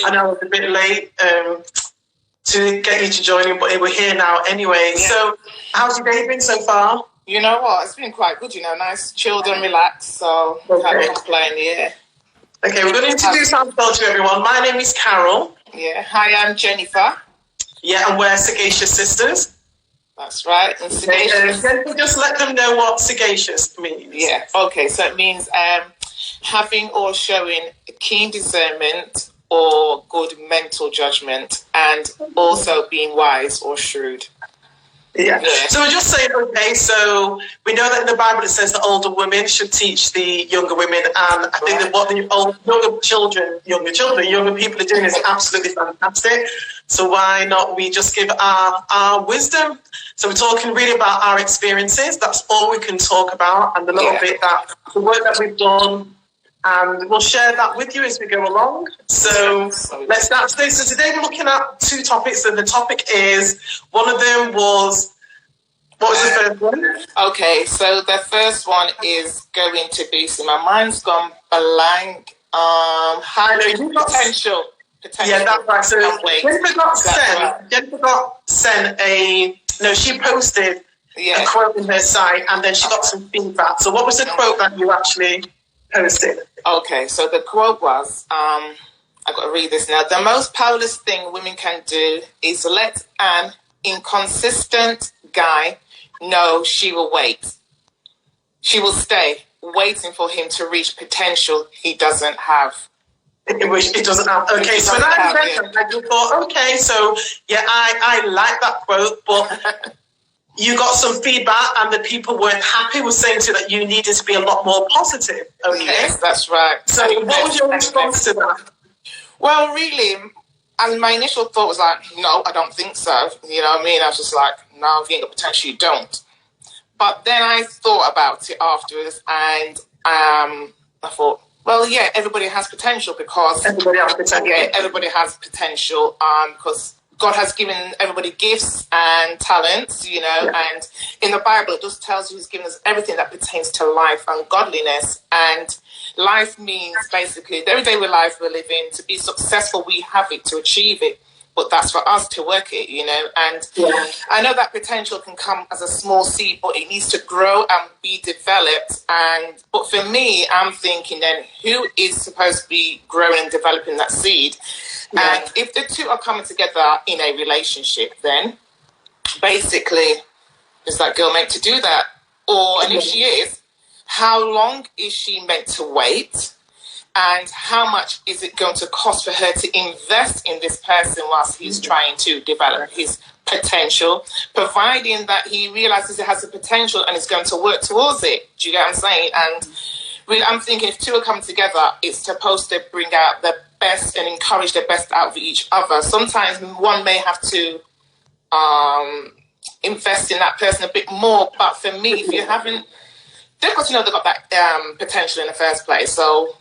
I know I was a bit late to get you to join in, but we're here now anyway. Yeah. So how's your day been so far? You know what? It's been quite good, nice, chilled and relaxed. So can't complain, yeah. Okay, we're going to introduce ourselves to everyone. My name is Carol. Yeah. Hi, I'm Jennifer. Yeah, and we're Sagacious Sisters. That's right. And sagacious. Just let them know what sagacious means. Yeah. Okay, so it means having or showing keen discernment or good mental judgment, and also being wise or shrewd. Yeah. So we're just saying, okay, so we know that in the Bible it says that older women should teach the younger women, and I think that what the younger people are doing is absolutely fantastic. So why not we just give our wisdom? So we're talking really about our experiences. That's all we can talk about, and the little bit that the work that we've done, and we'll share that with you as we go along. So let's start today. So today we're looking at two topics, and the topic is, one of them was, what was the first one? Okay, so the first one is going to be, so my mind's gone blank. Hiding potential. Yeah, that's right. So Jennifer got sent she posted a quote in her site, and then she got some feedback. So what was the quote that you actually posted? Okay, so the quote was, I've got to read this now. The most powerless thing women can do is let an inconsistent guy know she will wait. She will stay waiting for him to reach potential he doesn't have. It doesn't have. Okay, so when I read that, I just thought, okay, so yeah, I like that quote, but you got some feedback, and the people weren't happy, were saying to you that you needed to be a lot more positive. Okay, yes, that's right. So what was your response to that? Well, really, and my initial thought was like, no, I don't think so. You know what I mean? I was just like, no, if you ain't got potential, you don't. But then I thought about it afterwards, and I thought, well, yeah, everybody has potential, because everybody has potential. Yeah, everybody has potential, because God has given everybody gifts and talents, and in the Bible it just tells you He's given us everything that pertains to life and godliness. And life means basically the everyday life we're living. To be successful, we have it to achieve it, but that's for us to work it, And I know that potential can come as a small seed, but it needs to grow and be developed. But for me, I'm thinking then, who is supposed to be growing and developing that seed? Yeah. And if the two are coming together in a relationship, then basically, is that girl meant to do that? And if she is, how long is she meant to wait? And how much is it going to cost for her to invest in this person whilst he's trying to develop his potential, providing that he realizes he has the potential and is going to work towards it? Do you get what I'm saying? And really, I'm thinking if two are coming together, it's supposed to bring out the best and encourage the best out of each other. Sometimes one may have to invest in that person a bit more, but for me, if you haven't, they've got to know they've got that potential in the first place. So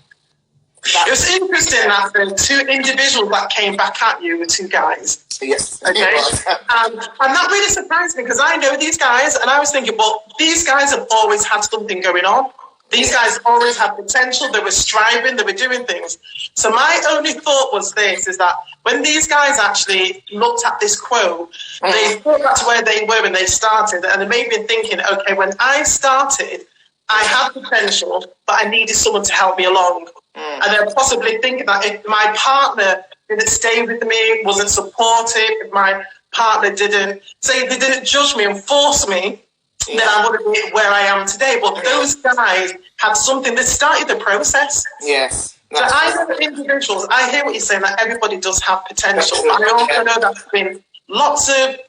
it was interesting that the two individuals that came back at you were two guys. Yes. Okay. And that really surprised me, because I know these guys, and I was thinking, well, these guys have always had something going on. These guys always had potential. They were striving. They were doing things. So my only thought was this, is that when these guys actually looked at this quote, they thought that's where they were when they started. And it made me thinking, okay, when I started, I had potential, but I needed someone to help me along. And they're possibly thinking that if my partner didn't stay with me, wasn't supportive, if my partner didn't judge me and force me, then I wouldn't be where I am today. But those guys had something that started the process. Yes. So I know the individuals, I hear what you're saying, that everybody does have potential. I also know that there's been lots of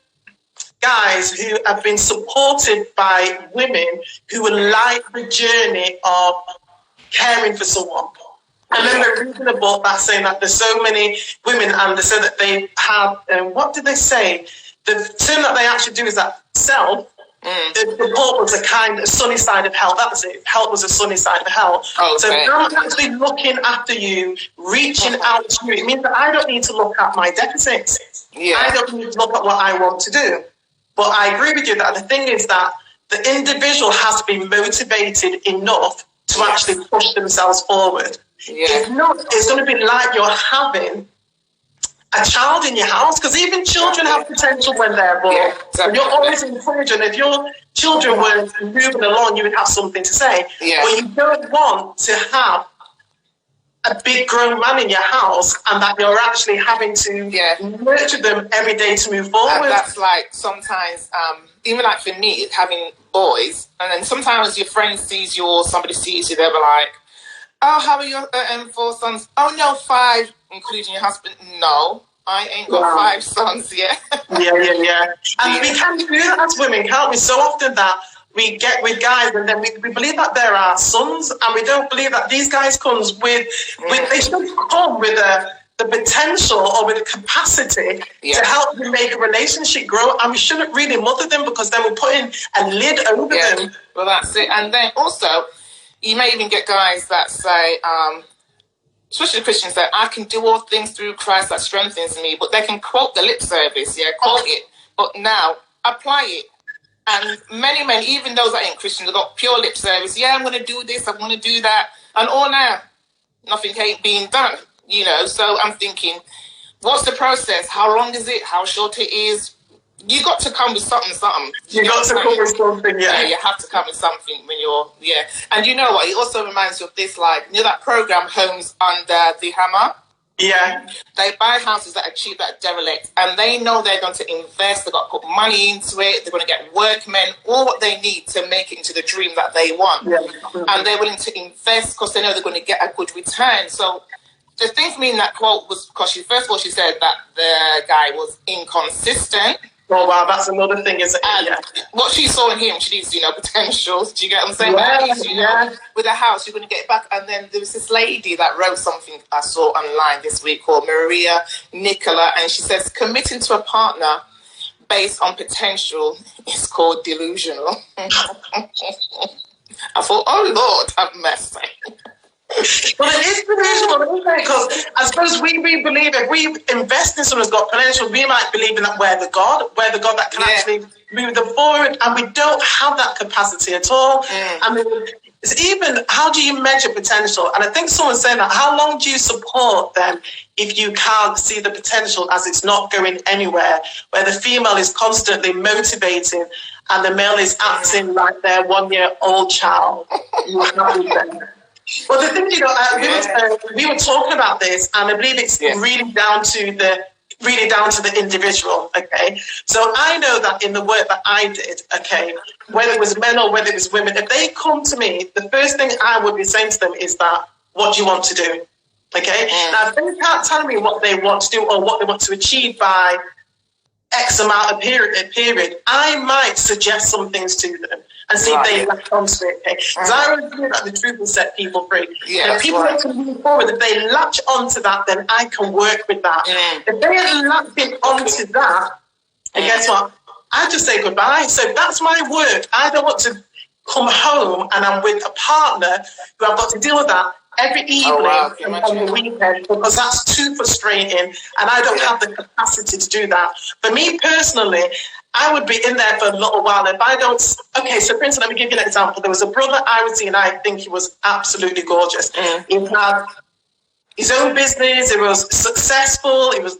guys who have been supported by women who would like the journey of caring for someone. I remember reading a book that's saying that there's so many women, and they said that they have, what did they say? The term that they actually do is that self. The book was a sunny side of hell. That's it. Hell was a sunny side of hell. Okay. So I'm actually looking after you, reaching out to you. It means that I don't need to look at my deficits. Yeah. I don't need to look at what I want to do. But I agree with you that the thing is that the individual has to be motivated enough to actually push themselves forward. Yeah. If not, it's going to be like you're having a child in your house, because even children have potential when they're born. Yeah, exactly. You're always encouraging. If your children were moving along, you would have something to say. Yeah. But you don't want to have a big grown man in your house and that you're actually having to nurture them every day to move forward. And that's like sometimes, even like for me, having boys, and then sometimes your friend sees you or somebody sees you, they'll be like, oh, how are your 4 sons? Oh, no, 5, including your husband. No, I ain't got 5 sons yet. Yeah. And we can do that as women, can't we? So often that we get with guys and then we believe that they're our sons, and we don't believe that these guys comes with they should come with the potential or with the capacity to help you make a relationship grow, and we shouldn't really mother them because then we're putting a lid over them. Well, that's it. And then also, you may even get guys that say, especially Christians, that I can do all things through Christ that strengthens me, but they can quote the lip service, quote it, but now apply it. And many men, even those that ain't Christians, have got pure lip service. Yeah, I'm going to do this, I'm going to do that. And all now, nothing ain't being done, you know. So I'm thinking, what's the process? How long is it? How short it is? You got to come with something. You got to come with something, Yeah, you have to come with something when you're, And you know what? It also reminds you of this, like, you know that program, Homes Under the Hammer? Yeah. They buy houses that are cheap, that are derelict, and they know they're going to invest. They've got to put money into it. They're going to get workmen, all what they need to make it into the dream that they want. Yeah. And they're willing to invest because they know they're going to get a good return. So the thing for me in that quote was, because first of all, she said that the guy was inconsistent. Oh, wow, that's another thing, isn't it? And what she saw in him, she needs, potential. Do you get what I'm saying? Yeah, with a house, you're going to get it back. And then there was this lady that wrote something I saw online this week called Maria Nicola, and she says, committing to a partner based on potential is called delusional. I thought, oh, Lord, have mercy. Well, it is delusional, isn't it? Because I suppose we believe if we invest in someone who's got potential, we might believe in that we're the God that can actually move them forward, and we don't have that capacity at all. I mean, it's even, how do you measure potential? And I think someone's saying that, how long do you support them if you can't see the potential as it's not going anywhere, where the female is constantly motivating and the male is acting like their 1-year-old child? Well, the thing, we were talking about this, and I believe it's really down to the individual. Okay, so I know that in the work that I did, okay, whether it was men or whether it was women, if they come to me, the first thing I would be saying to them is that, what do you want to do? Okay, now if they can't tell me what they want to do or what they want to achieve by X amount of period, I might suggest some things to them and see if they latch onto it. Okay? Because I always believe that the truth will set people free. Yeah, if people want to move forward, if they latch onto that, then I can work with that. If they are latching onto that, and guess what? I just say goodbye. So that's my work. I don't want to come home and I'm with a partner who I've got to deal with that every evening and on the weekend, because that's too frustrating and I don't have the capacity to do that. For me personally, I would be in there for a little while. If I don't, okay, so for instance, let me give you an example. There was a brother I would see and I think he was absolutely gorgeous. He had his own business, it was successful, he was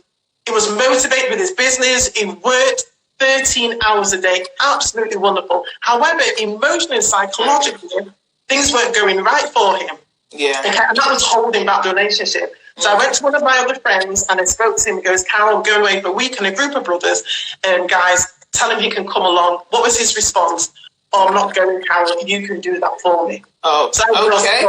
motivated with his business, he worked 13 hours a day, absolutely wonderful. However, emotionally and psychologically, things weren't going right for him. Yeah. Okay, and that was holding back the relationship. So I went to one of my other friends and I spoke to him. He goes, Carol, I'm going away for a week and a group of brothers and guys, tell him he can come along. What was his response? Oh, I'm not going, Carol. You can do that for me. Oh, so okay.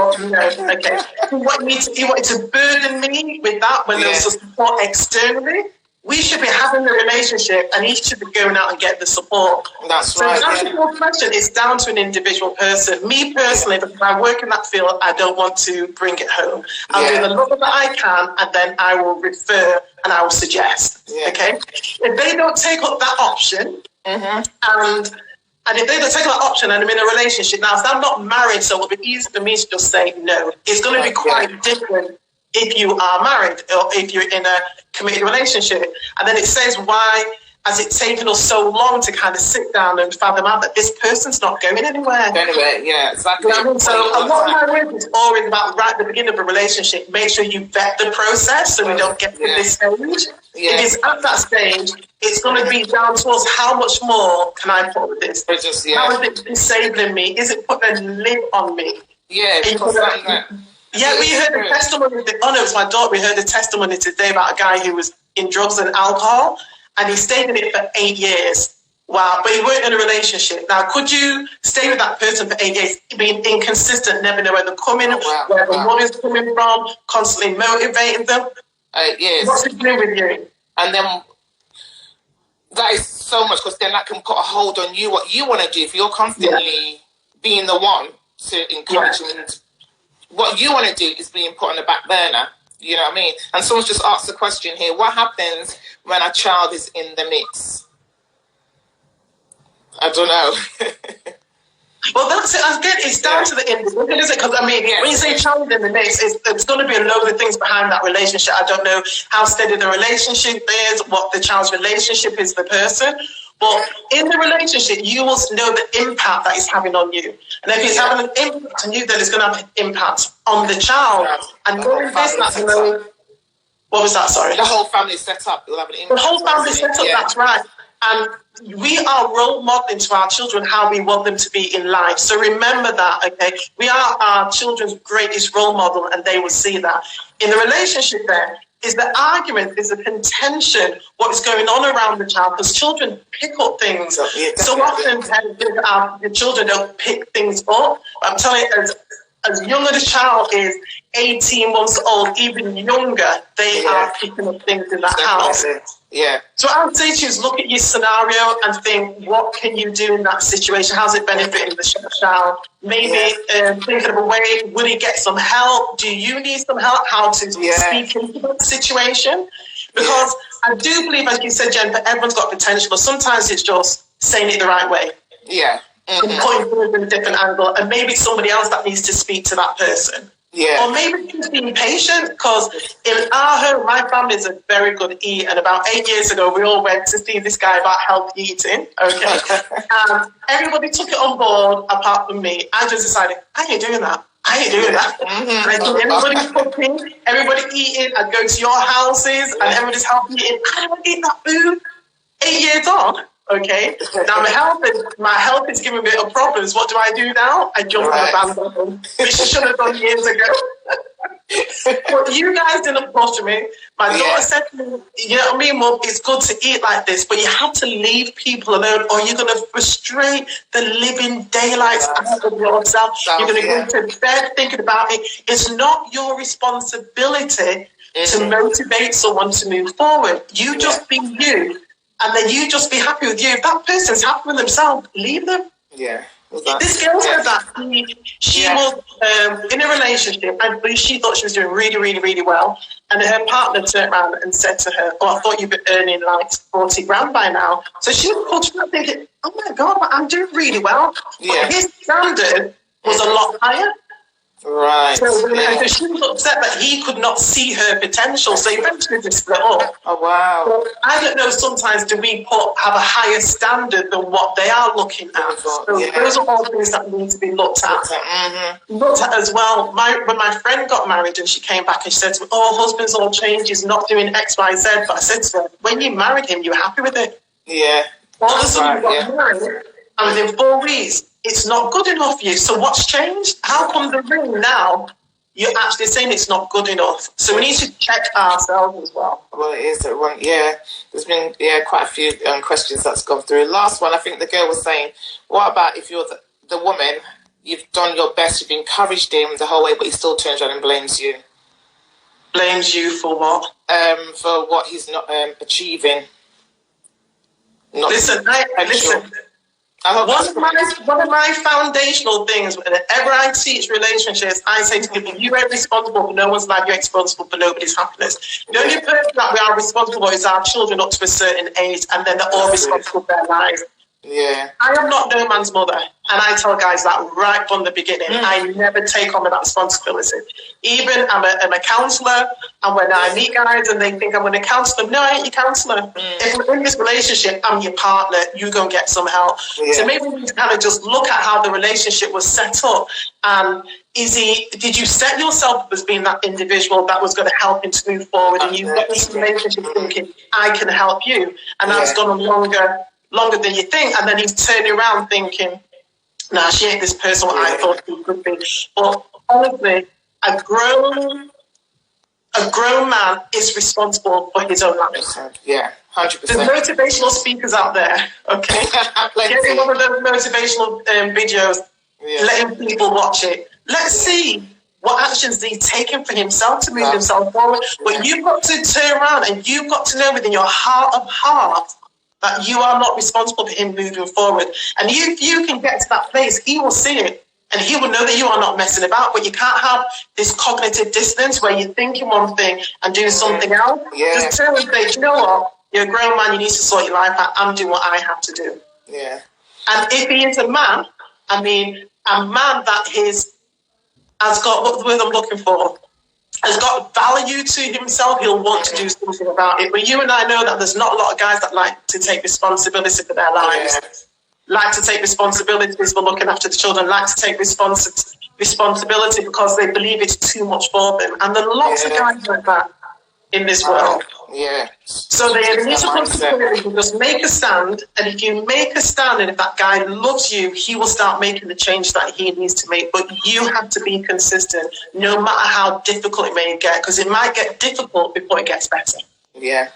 Okay. He wanted to burden me with that when there was support externally. We should be having the relationship and he should be going out and get the support. That's right. So that's your question. It's down to an individual person. Me personally, because I work in that field, I don't want to bring it home. I'll do the little that I can and then I will refer and I will suggest. Okay? If they don't take up that option and if they don't take that option and I'm in a relationship, now if I'm not married, so it will be easy for me to just say no. It's going to be quite different if you are married or if you're in a committed relationship. And then it says why has it taken us so long to kind of sit down and fathom out that this person's not going anywhere? Anyway, yeah, exactly. You know, so a lot of my work is always about right at the beginning of a relationship, make sure you vet the process so we don't get to this stage. Yeah. If it's at that stage, it's going to be down to us, how much more can I put with this? How is it disabling me? Is it putting a lid on me? Yeah, yeah, we heard a testimony. It was my daughter. We heard a testimony today about a guy who was in drugs and alcohol, and he stayed in it for 8 years. Wow, but he weren't in a relationship. Now, could you stay with that person for 8 years, being inconsistent, never know where they're coming, where the money's coming from, constantly motivating them? Yes. What's it doing with you? And then that is so much, because then that can put a hold on you, what you want to do. If you're constantly being the one to encourage them, and what you want to do is being put on the back burner. You know what I mean? And someone's just asked the question here: what happens when a child is in the mix? I don't know. Well, that's it. Again, it's down to the individual, isn't it? Because, I mean, when you say child in the mix, it's going to be a load of things behind that relationship. I don't know how steady the relationship is, what the child's relationship is, the person. But in the relationship, you will know the impact that it's having on you. And if it's having an impact on you, then it's going to have an impact on the child. And knowing this, that's knowing... What was that, sorry? The whole family set up. Will have an impact. The whole family set up, that's right. And we are role modeling to our children how we want them to be in life. So remember that, okay? We are our children's greatest role model, and they will see that. In the relationship there, is the argument, is the contention, what is going on around the child, because children pick up things. So often the children don't pick things up. I'm telling you, as young as a child is 18 months old, even younger, they are picking up things in that house. Yeah. So I would say to you is look at your scenario and think, what can you do in that situation? How's it benefiting the child? Maybe think of a way, will he get some help? Do you need some help? How to speak into that situation? Because I do believe, as you said, Jennifer, everyone's got potential, but sometimes it's just saying it the right way. Yeah. And pointing things in a different angle, and maybe somebody else that needs to speak to that person. Yeah. Or maybe just being patient, because in our home, my family is a very good eater. And about 8 years ago, we all went to see this guy about healthy eating. Okay. And everybody took it on board apart from me. I just decided, I ain't doing that. I ain't doing that. And I do everybody cooking, everybody eating. I'd go to your houses and everybody's healthy eating. I don't eat that food. 8 years on. Okay, now my health is giving me a problems. What do I do now? I jump on the bandwagon, which I should have done years ago. But you guys didn't push me. My daughter said to me, you know what I mean, Mum, it's good to eat like this, but you have to leave people alone or you're going to frustrate the living daylights out of yourself. You're going to go to bed thinking about it. It's not your responsibility to motivate someone to move forward. You just be you. And then you just be happy with you. If that person's happy with themselves, leave them. Yeah. This girl said that she was in a relationship, and she thought she was doing really, really, really well. And her partner turned around and said to her, "Oh, I thought you'd be earning like 40 grand by now." So she was culturally thinking, "Oh my God, I'm doing really well." Yeah. But his standard was a lot higher. Right. So she was upset that he could not see her potential. So eventually they split up. Oh, wow. But I don't know, sometimes do we have a higher standard than what they are looking at? So those are all things that need to be looked at. Looked at as well. When my friend got married and she came back and she said to me, "Oh, husband's all changed, he's not doing X, Y, Z." But I said to her, when you married him, you were happy with it. Yeah. All of a sudden you got married, and within 4 weeks, it's not good enough for you. So what's changed? How come the ring now, you're actually saying it's not good enough? So we need to check ourselves as well. Well, it is. There's been quite a few questions that's gone through. Last one, I think the girl was saying, what about if you're the woman, you've done your best, you've encouraged him the whole way, but he still turns around and blames you? Blames you for what? For what he's not achieving. Listen. One of my foundational things, whenever I teach relationships, I say to people, you ain't responsible for no one's life, you're responsible for nobody's happiness. The only person that we are responsible for is our children up to a certain age, and then they're all responsible for their lives. Yeah. I am not no man's mother. And I tell guys that right from the beginning. I never take on that responsibility. Even I'm a counsellor, and when I meet guys and they think I'm going to counsel them, no, I ain't your counsellor. If we're in this relationship, I'm your partner, you go and get some help. Yeah. So maybe we need to kind of just look at how the relationship was set up. And did you set yourself up as being that individual that was going to help him to move forward? And you got this relationship thinking, I can help you. And that's gone on longer than you think. And then he's turning around thinking, nah, she ain't this person what I thought she could be. But honestly, a grown man is responsible for his own life. Yeah, 100%. There's motivational speakers out there, okay? Getting one of those motivational videos, letting people watch it. Let's see what actions he's taken for himself to move himself forward. But you've got to turn around and you've got to know within your heart of hearts that you are not responsible for him moving forward. And if you can get to that place, he will see it. And he will know that you are not messing about. But you can't have this cognitive dissonance where you're thinking one thing and doing something else. Yeah. Just tell him, you know what? You're a grown man, you need to sort your life out. I'm doing what I have to do. Yeah. And if he is a man, I mean, a man that has got, what's the word I'm looking for? Has got value to himself, he'll want to do something about it. But you and I know that there's not a lot of guys that like to take responsibility for their lives, like to take responsibilities for looking after the children, like to take responsibility because they believe it's too much for them. And there are lots of guys like that in this world. Yeah. So they need to consider just make a stand, and if you make a stand and if that guy loves you, he will start making the change that he needs to make. But you have to be consistent, no matter how difficult it may get, because it might get difficult before it gets better. Yeah.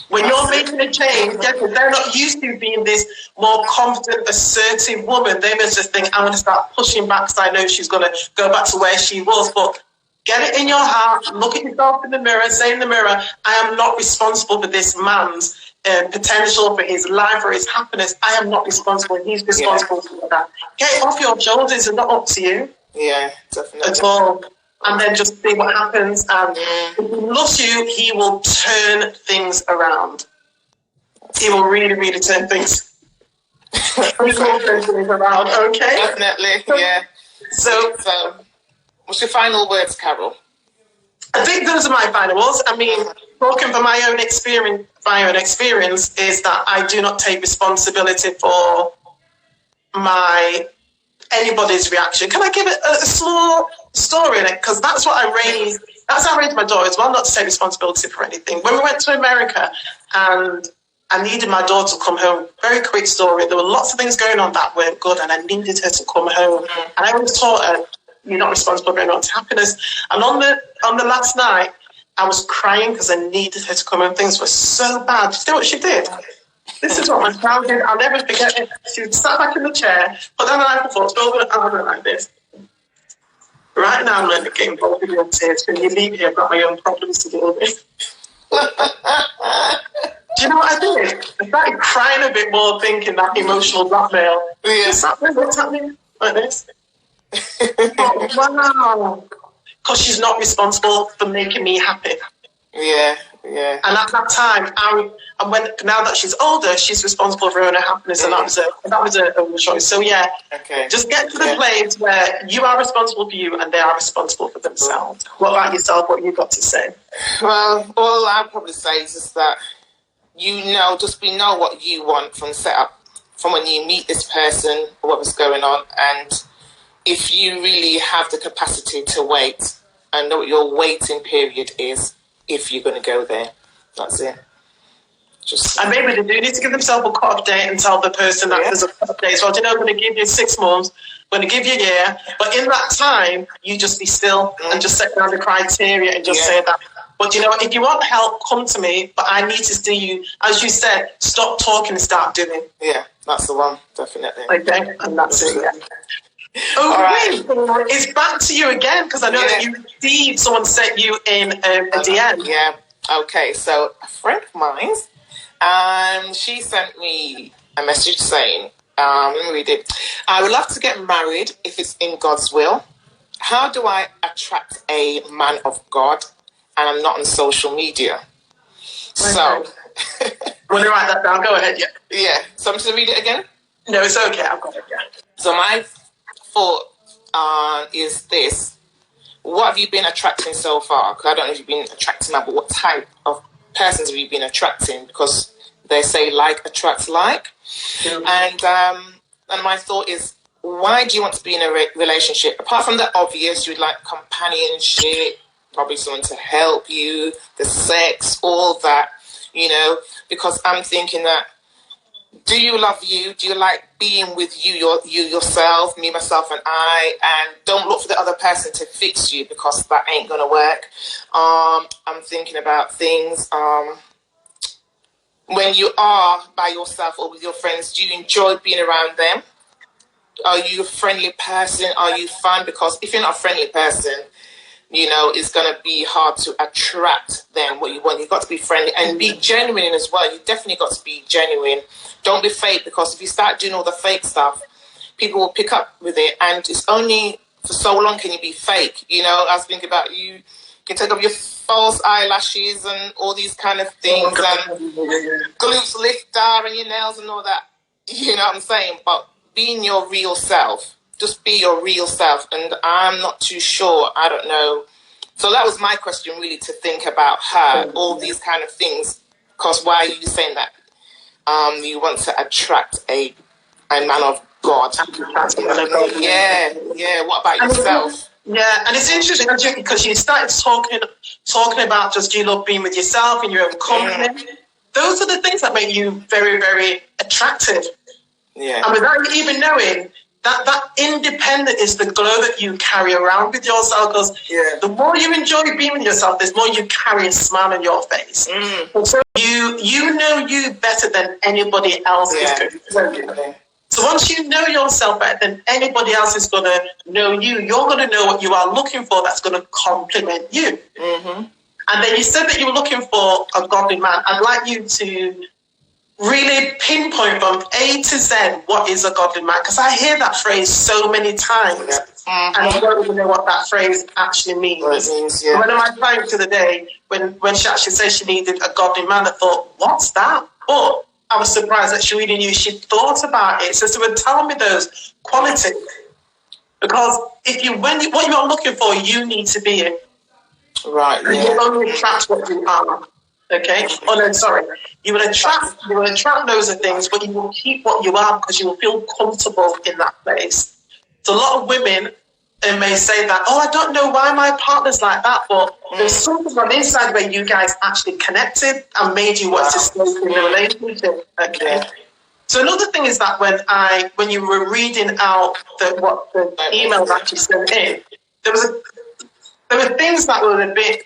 When you're making a change, they're not used to being this more confident, assertive woman. They must just think, I'm going to start pushing back because I know she's going to go back to where she was. But get it in your heart, look at yourself in the mirror, say in the mirror, I am not responsible for this man's potential, for his life, for his happiness. I am not responsible. He's responsible for that. Get it off your shoulders. It's not up to you. Yeah, definitely. At all. And then just see what happens. And if he loves you, he will turn things around. He will really, really turn things around, okay? Definitely, yeah. So what's your final words, Carol? I think those are my final words. I mean, talking from my own experience is that I do not take responsibility for anybody's reaction. Can I give it a small story in it? Because that's what I raised. That's how I raised my daughter as well, not to take responsibility for anything. When we went to America and I needed my daughter to come home, very quick story. There were lots of things going on that weren't good, and I needed her to come home. And I always taught her, you're not responsible for anyone's happiness. And on the last night, I was crying because I needed her to come home. Things were so bad. You know what she did? This is what my child did. I'll never forget it. She sat back in the chair, put down the knife and fork, over the arm like this. Right now, I'm learning to get involved in your tears. When you leave here, I've got my own problems to deal with. Do you know what I did? I started crying a bit more, thinking that emotional blackmail. Yes. What's happening? Like this. Oh, wow. Because she's not responsible for making me happy. Yeah, yeah. And at that time, now that she's older, she's responsible for her own happiness, and that was a choice. So yeah, just get to the place where you are responsible for you, and they are responsible for themselves. What about yourself? What you got to say? Well, all I'd probably say is just that we know what you want from setup, from when you meet this person, what was going on, and if you really have the capacity to wait and know what your waiting period is, if you're going to go there, that's it. And maybe they do need to give themselves a cut-off date and tell the person that there's a cut-off date. So, I'm going to give you 6 months, I'm going to give you a year, but in that time, you just be still and just set down the criteria and just say that. But if you want help, come to me, but I need to see you, as you said, stop talking and start doing. Yeah, that's the one, definitely. Okay, and that's it, yeah. Okay, right. It's back to you again, because I know that you received, someone sent you in a DM. Yeah, okay, so a friend of mine, she sent me a message saying, let me read it. I would love to get married if it's in God's will. How do I attract a man of God and I'm not on social media? So, want to write that down? Go ahead, Yeah, so I'm just going to read it again. No, it's okay. I've got it. Yeah. So my thought is this. What have you been attracting so far? 'Cause I don't know if you've been attracting now, but what type of persons have you been attracting? Because they say like attracts like. And my thought is, why do you want to be in a relationship? Apart from the obvious, you'd like companionship, probably someone to help you, the sex, all that, because I'm thinking that, do you love you? Do you like being with you yourself, me, myself, and I? And don't look for the other person to fix you, because that ain't going to work. I'm thinking about things. When you are by yourself or with your friends, do you enjoy being around them? Are you a friendly person? Are you fun? Because if you're not a friendly person, it's going to be hard to attract them what you want. You've got to be friendly and be genuine as well. You've definitely got to be genuine. Don't be fake, because if you start doing all the fake stuff, people will pick up with it. And it's only for so long can you be fake. I was thinking about you can take off your false eyelashes and all these kind of things and glutes lifter and your nails and all that. You know what I'm saying? But being your real self. Just be your real self. And I'm not too sure. I don't know. So that was my question, really, to think about her, all these kind of things. Because why are you saying that? You want to attract a man of God. Yeah. What about yourself? Yeah, and it's interesting because you started talking about just you love being with yourself in your own company. Those are the things that make you very, very attractive. Yeah. And without you even knowing, that independent is the glow that you carry around with yourself, because the more you enjoy being with yourself, the more you carry a smile on your face. And so you know you better than anybody else is going to know you. So once you know yourself better than anybody else is going to know you, you're going to know what you are looking for that's going to complement you. And then you said that you were looking for a godly man. I'd like you to really pinpoint from A to Z what is a godly man, because I hear that phrase so many times and I don't even know what that phrase actually means. One of my clients the other day, when she actually said she needed a godly man, I thought, what's that? But I was surprised that she really knew she'd thought about it. So she would tell me those qualities, because what you're looking for, you need to be in. Right. And you only attract what you are. Okay. Oh no, sorry. You will attract those things, but you will keep what you are because you will feel comfortable in that place. So a lot of women may say that, I don't know why my partner's like that, but there's something on the inside where you guys actually connected and made you want to stay in the relationship. Okay. Yeah. So another thing is that when you were reading out what the email that you sent in, there were things that were a bit,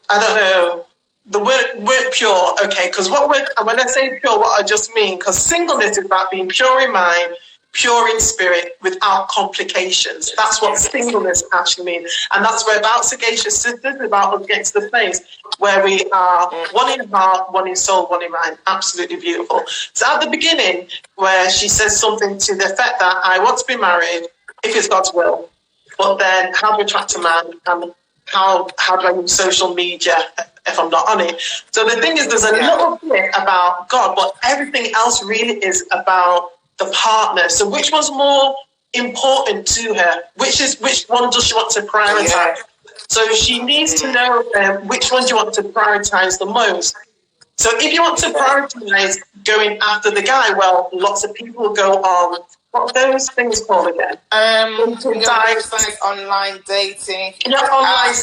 I don't know. The word pure, okay, because when I say pure, what I just mean, because singleness is about being pure in mind, pure in spirit, without complications. That's what singleness actually means. And that's where about Sagacious Sisters, about us getting to the place where we are one in heart, one in soul, one in mind. Absolutely beautiful. So at the beginning, where she says something to the effect that I want to be married, if it's God's will, but then how to attract a man, and how do I use social media if I'm not on it? So the thing is, there's a little bit about God, but everything else really is about the partner. So which one's more important to her? Which one does she want to prioritize? Yeah. So she needs to know which one do you want to prioritize the most. So if you want to prioritize going after the guy, well, lots of people will go on. What are those things called again? Websites, online dating. Yeah, online.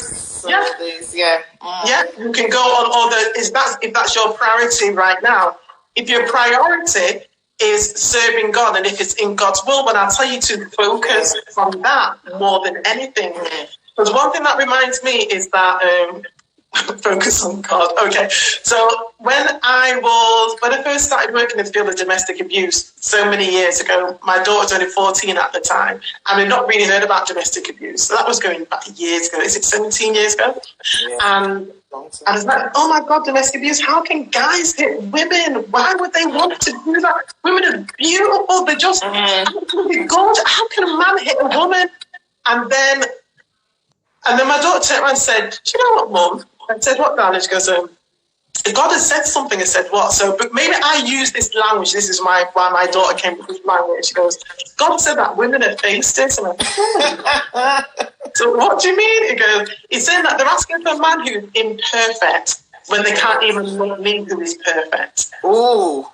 Yeah, you can go on all the. If that's your priority right now. If your priority is serving God, and if it's in God's will, then I'll tell you to focus on that more than anything. Because one thing that reminds me is that. Focus on God. Okay. So when I first started working in the field of domestic abuse so many years ago, my daughter was only 14 at the time, and we'd not really heard about domestic abuse. So that was going back years ago. Is it 17 years ago? Yeah. And I was like, oh my God, domestic abuse. How can guys hit women? Why would they want to do that? Women are beautiful. They're just absolutely gorgeous. How can a man hit a woman? And then my daughter turned around and said, do you know what, Mum? I said, what, darling? She goes, God has said something. I said, what? So, but maybe I use this language. This is why my daughter came with this language. She goes, God said that women are faceless. And I'm like, oh. So what do you mean? He goes, he's saying that they're asking for a man who's imperfect when they can't even love me who is perfect. Ooh.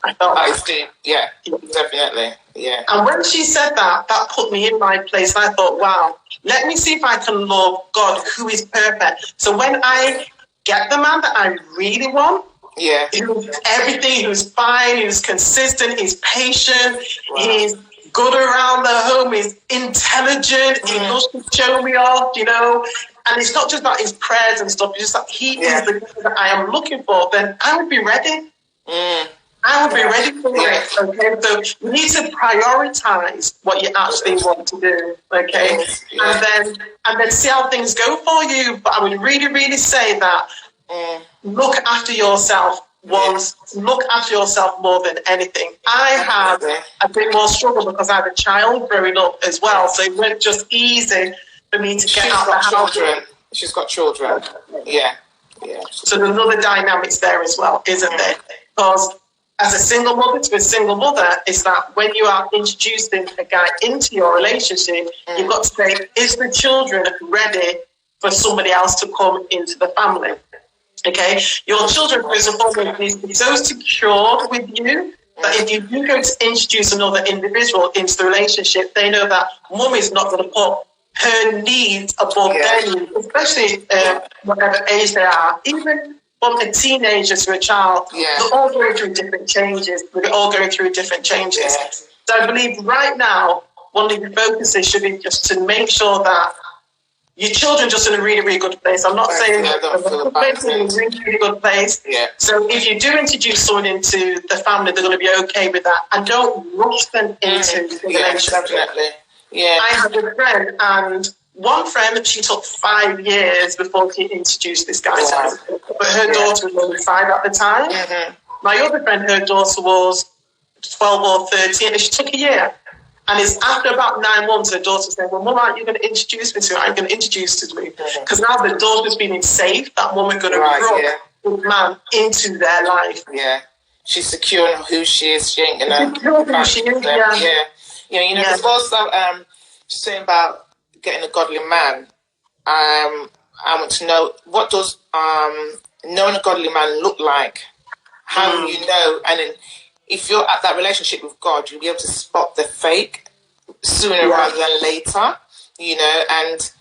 I felt I that. see. Yeah, definitely. Yeah. And when she said that, that put me in my place. And I thought, wow, let me see if I can love God who is perfect. So when I get the man that I really want, who's everything, who's fine, who's consistent, he's patient, he's good around the home, he's intelligent, he loves to show me off, you know. And it's not just about his prayers and stuff, it's just that he is the guy that I am looking for, then I would be ready. I would be ready for it, okay? So you need to prioritize what you actually want to do, okay? And then see how things go for you. But I would really, really say that look after yourself once, look after yourself more than anything. I had a bit more struggle because I had a child growing up as well, so it wasn't just easy for me to get out of the house. She's got children. Yeah. So there's other dynamics there as well, isn't there? Because as a single mother to a single mother, is that when you are introducing a guy into your relationship, you've got to say, is the children ready for somebody else to come into the family? Okay, your children, first and foremost, need to be so secure with you that if you do go to introduce another individual into the relationship, they know that mum is not going to put her needs above their needs, especially whatever age they are. Even from a teenager to a child, they're all going through different changes. We're all going through different changes. So I believe right now, one of the focuses should be just to make sure that your children just in a really, really good place. I'm not saying that they're in a really, really good place. So if you do introduce someone into the family, they're going to be okay with that. And don't rush them into the relationship. Definitely. I had a friend, and one friend, she took 5 years before she introduced this guy to her. But her daughter was only 5 at the time. My other friend, her daughter was 12 or 13, and she took a year. And it's after about 9 months, her daughter said, well, Mum, aren't you going to introduce me to her? Are you going to introduce to me? Because now the daughter's feeling safe, that woman going to bring this man into their life. She's secure in who she is. She ain't going to... who she is, You know, there's also she's saying about getting a godly man. I want to know, what does knowing a godly man look like? How do you know? And then, if you're at that relationship with God, you'll be able to spot the fake sooner rather than later, you know, and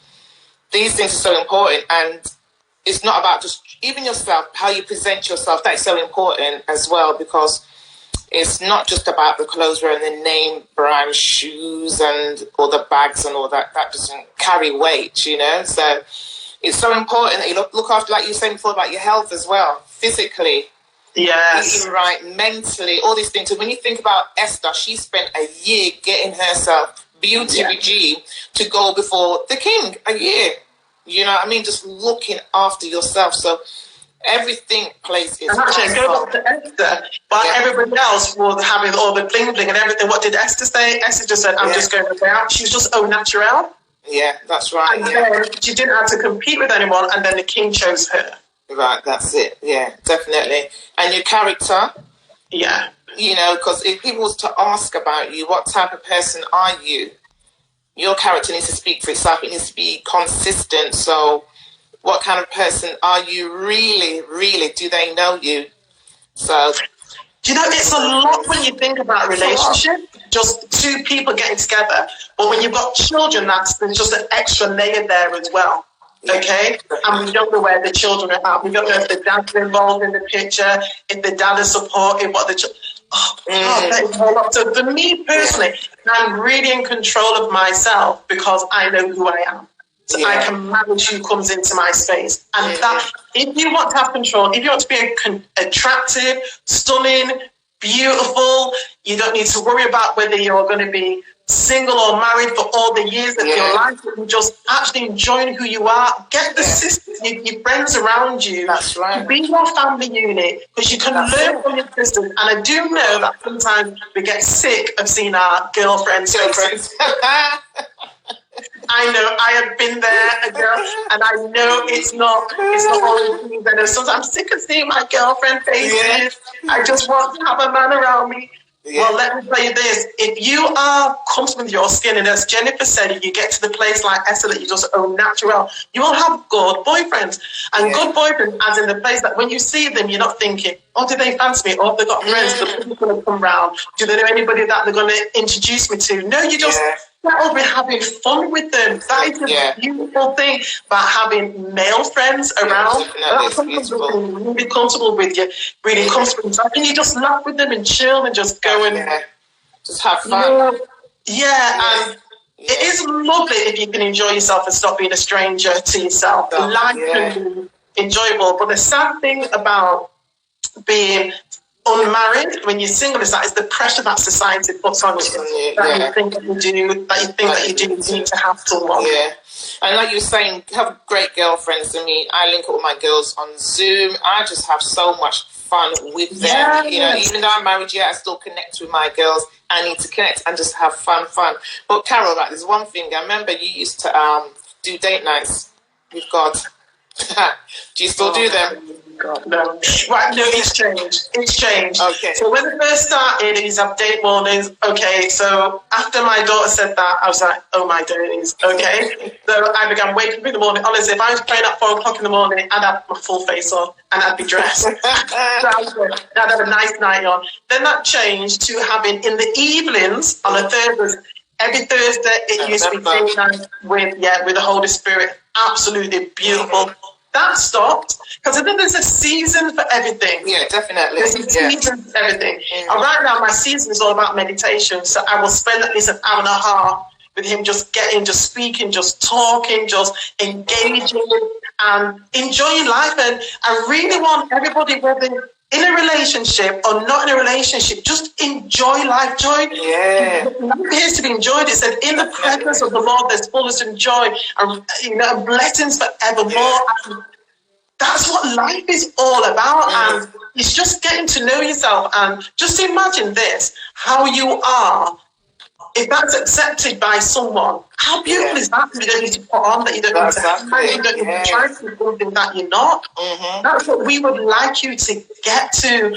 these things are so important. And it's not about just even yourself, how you present yourself. That's so important as well, because it's not just about the clothes wearing, the name brand shoes and all the bags and all that. That doesn't carry weight, you know. So it's so important that you look after, like you said before, about your health as well, physically. Eating right, mentally, all these things. So when you think about Esther, she spent a year getting herself beauty regime to go before the king. A year. You know what I mean? Just looking after yourself. So everything plays its part. Actually, go back to Esther, but everybody else was having all the bling bling and everything. What did Esther say? Esther just said, I'm just going to go out. She was just au naturel. Yeah, that's right. And then she didn't have to compete with anyone, and then the king chose her. Right, that's it. Yeah, definitely. And your character. Yeah. You know, because if people was to ask about you, what type of person are you? Your character needs to speak for itself. It needs to be consistent. So what kind of person are you really, really? Do they know you? So... Do you know, it's a lot when you think about a relationship, just 2 people getting together. But when you've got children, there's just an extra layer there as well. Okay, and we don't know where the children are at. We don't know if the dad's involved in the picture, if the dad is supportive, what the that is a whole lot. So for me personally, I'm really in control of myself because I know who I am. So I can manage who comes into my space. And that, if you want to have control, if you want to be attractive, stunning, beautiful, you don't need to worry about whether you're going to be single or married for all the years of your life. You just actually enjoying who you are. Get the sisters, your friends around you. That's right. Be your family unit, because you can learn from your sisters. And I do know that sometimes we get sick of seeing our girlfriends. I know, I have been there, girl, and I know it's not always better. Sometimes I'm sick of seeing my girlfriend faces. Yeah. I just want to have a man around me. Yeah. Well, let me tell you this. If you are comfortable with your skin, and as Jennifer said, if you get to the place like Esther that you just own natural, you will have good boyfriends. And good boyfriends, as in the place that when you see them, you're not thinking, oh, do they fancy me? Or have they got friends that are going to come round? Do they know anybody that they're going to introduce me to? No, you just... That'll be having fun with them. That is the beautiful thing about having male friends around. Really comfortable with you, really comfortable. And you just laugh with them and chill and just go and just have fun. And it is lovely if you can enjoy yourself and stop being a stranger to yourself. Life can be enjoyable, but the sad thing about being unmarried when you're single is that is the pressure that society puts on you. You think that you do need to have someone. Yeah. And like you were saying, have great girlfriends. I mean, I link up with my girls on Zoom. I just have so much fun with them. Yes. You know, even though I'm married, I still connect with my girls. I need to connect and just have fun. But Carol, like, there's one thing. I remember you used to do date nights with God. Do you still do them? God, no. Right, no, it's changed. Okay. So when it first started, it's update mornings. Okay, so after my daughter said that, I was like, oh my days. Okay. So I began waking up in the morning. Honestly, if I was praying at 4 o'clock in the morning, I'd have my full face on and I'd be dressed. So I'd have a nice night on. Then that changed to having in the evenings on a Thursday. Every Thursday, it used to be date night with the Holy Spirit. Absolutely beautiful. That stopped because I think there's a season for everything. Yeah, definitely. There's a season for everything. And right now, my season is all about meditation. So I will spend at least an hour and a half with him, just speaking, just talking, just engaging and enjoying life. And I really want everybody, whether in a relationship or not in a relationship, just enjoy life. Joy. Yeah. Life is to be enjoyed. It said, in the presence of the Lord, there's fullness of joy and blessings forevermore. And that's what life is all about. And it's just getting to know yourself. And just imagine this, how you are. If that's accepted by someone, how beautiful is that? You don't need to put on that you don't need to hide, you don't need to try to be something that you're not. That's what we would like you to get to.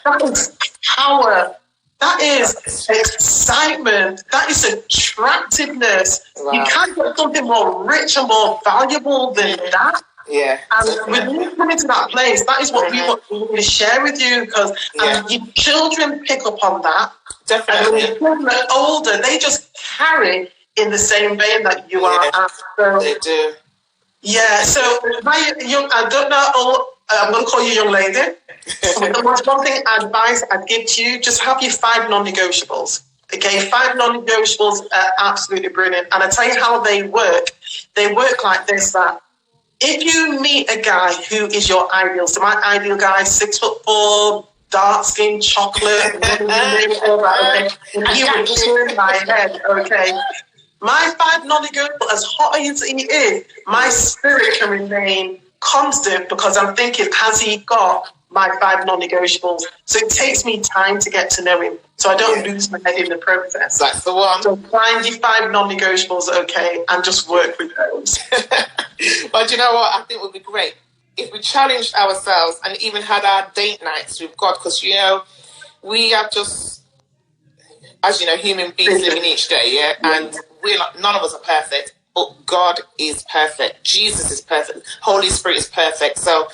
That is power. That is excitement. That is attractiveness. You can't get something more rich and more valuable than that. Yeah. And when you come into that place, that is what we want to share with you, because your children pick up on that. Definitely. And when your children are older, they just carry in the same vein that you are. So, they do. Yeah, so I don't know, I'm going to call you young lady. One thing advice I'd give to you, just have your 5 non-negotiables. Okay, 5 non-negotiables are absolutely brilliant. And I tell you how they work. They work like this, that if you meet a guy who is your ideal, so my ideal guy is 6'4", dark skin, chocolate, all that, okay? And he would turn my head, okay? My 5 non-negotiable, as hot as he is, my spirit can remain constant because I'm thinking, has he got my 5 non-negotiables? So it takes me time to get to know him, so I don't lose my head in the process. That's the one. So find your 5 non-negotiables, okay, and just work with those. But you know what? I think it would be great if we challenged ourselves and even had our date nights with God, because, you know, we are just, as you know, human beings living each day, and none of us are perfect, but God is perfect. Jesus is perfect. Holy Spirit is perfect. So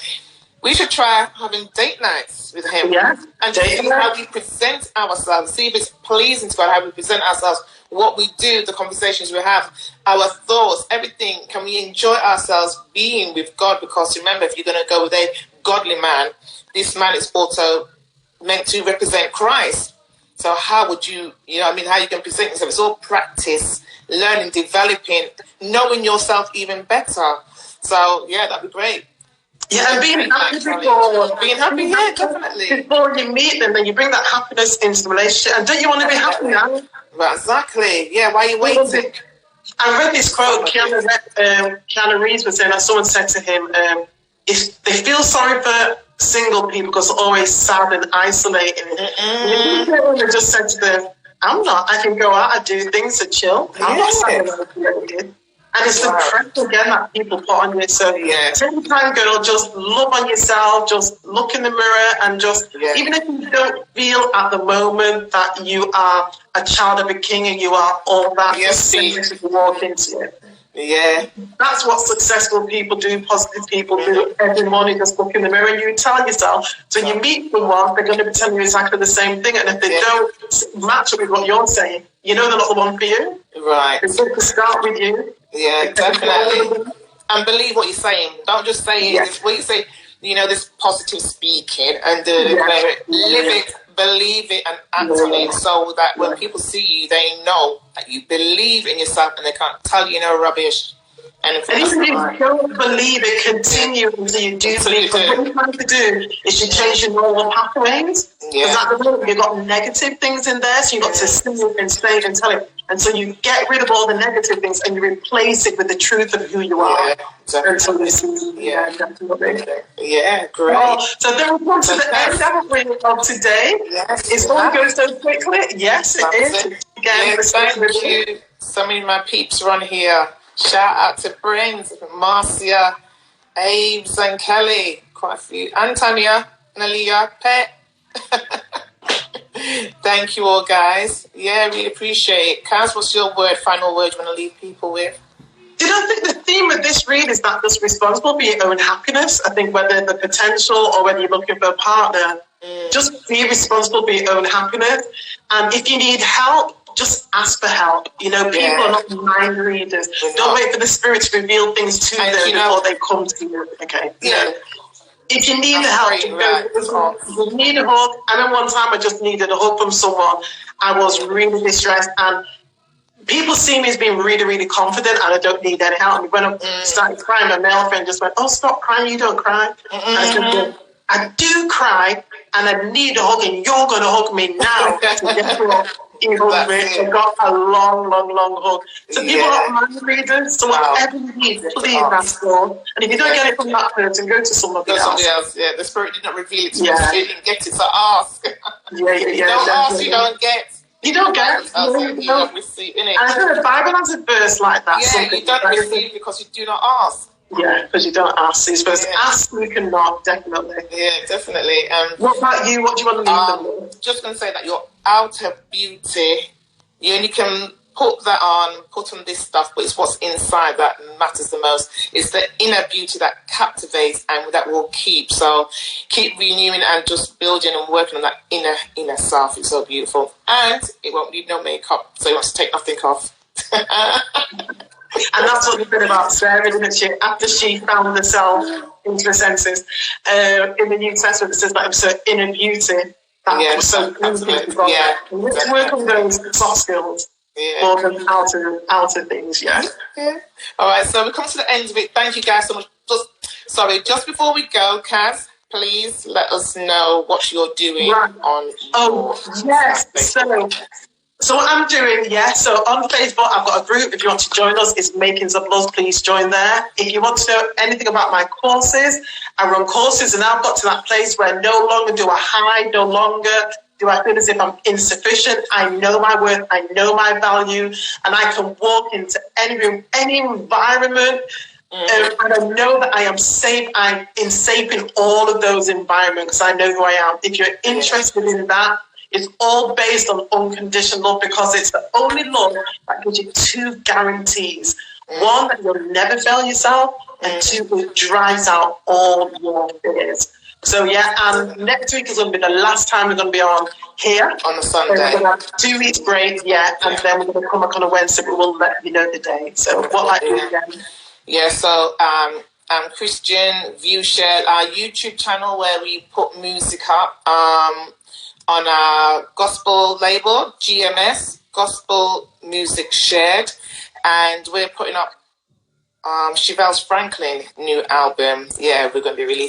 we should try having date nights with him and see how we present ourselves, see if it's pleasing to God, how we present ourselves, what we do, the conversations we have, our thoughts, everything. Can we enjoy ourselves being with God? Because remember, if you're going to go with a godly man, this man is also meant to represent Christ. So how would you, how you can present yourself? It's all practice, learning, developing, knowing yourself even better. So, that'd be great. Yeah, and being happy definitely. Before you meet them, then you bring that happiness into the relationship. And don't you want to be happy now? Well, exactly. Yeah, why are you waiting? I read this quote, Keanu Reeves was saying, that someone said to him, if they feel sorry for single people because they're always sad and isolated, they just said to them, I'm not. I can go out and do things to chill. I'm not saying I'm and it's the pressure again that people put on you. So take time, girl, just love on yourself, just look in the mirror and just, even if you don't feel at the moment that you are a child of a king and you are all that, just seriously walk into it. Yeah. That's what successful people do, positive people do. Every morning just look in the mirror and you tell yourself. So you meet someone, they're going to be telling you exactly the same thing. And if they don't match up with what you're saying, you know they're not the one for you. Right. It's good to start with you. Yeah, definitely. And believe what you're saying. Don't just say it. What you say, this positive speaking and declare it. Live it, believe it, and act on it, so that when people see you, they know that you believe in yourself and they can't tell you no rubbish. And even if you don't believe it, continue until you do believe. What you're trying to do is you change your normal pathways. Because at the moment you've got negative things in there, so you've got to sing and say and tell it. And so you get rid of all the negative things and you replace it with the truth of who you are. Yeah, definitely. Definitely. Yeah, great. Oh, so then we come to the end of today. Yes. It's all going so quickly. Yes, it is. Again, thank you. Some of my peeps are on here. Shout out to Brins, Marcia, Abe's and Kelly. Quite a few. Antonia, Nalia, Pet. Thank you all, guys. Yeah, really appreciate it. Kaz, what's your final word you want to leave people with? Do you know, I think the theme of this read is not just responsible for your own happiness. I think whether the potential or whether you're looking for a partner, just be responsible for your own happiness. And if you need help, just ask for help. People are not mind readers. Don't wait for the Spirit to reveal things to them before they come to you. Okay. Yeah. If you need help, you need a hug. I remember one time I just needed a hug from someone. I was really distressed, and people see me as being really, really confident, and I don't need any help. And when I started crying, my male friend just went, "Oh, stop crying! You don't cry." I do cry, and I need a hug, and you're going to hug me now. He hugged me. I got a long, long, long hug. So people are mind readers. So whatever you need, please ask for. And if you don't get it from that person, go to somebody else. Yeah, the Spirit did not reveal it to you. You didn't get it, so ask. Don't ask, you don't get. You don't get. You don't receive, innit? And I think the Bible has a verse like that. Yeah, you don't receive because you do not ask. Yeah, because you don't ask. You're supposed to ask, you can not, definitely. Yeah, definitely. What about you? What do you want to leave them with? Just going to say that your outer beauty, you only can put that on, put on this stuff, but it's what's inside that matters the most. It's the inner beauty that captivates and that will keep. So keep renewing and just building and working on that inner self. It's so beautiful. And it won't need no makeup, so you want to take nothing off. And that's what the bit about Sarah, isn't it? After she found herself into her senses, in the New Testament it says that it was her inner beauty that was so beautiful. Let's work on those soft skills more than outer things. Yeah. All right, so we come to the end of it. Thank you guys so much. Just before we go, Kaz, please let us know what you're doing on. So what I'm doing, so on Facebook, I've got a group. If you want to join us, it's Makings of Love. Please join there. If you want to know anything about my courses, I run courses, and I've got to that place where no longer do I hide, no longer do I feel as if I'm insufficient. I know my worth, I know my value, and I can walk into any room, any environment, and I know that I am safe. I'm safe in all of those environments because I know who I am. If you're interested in that, it's all based on unconditional love because it's the only love that gives you two guarantees. One, that you'll never fail yourself, and two, it drives out all your fears. So and next week is going to be the last time we're going to be on here. On a Sunday. We're going to have 2 weeks break, and then we're going to come back on a Wednesday, but we'll let you know the day. So what like you again? Yeah, so I'm Christian View Shared, our YouTube channel where we put music up. On our gospel label, GMS, Gospel Music Shared. And we're putting up Chevelle's Franklin new album. Yeah, we're going to be releasing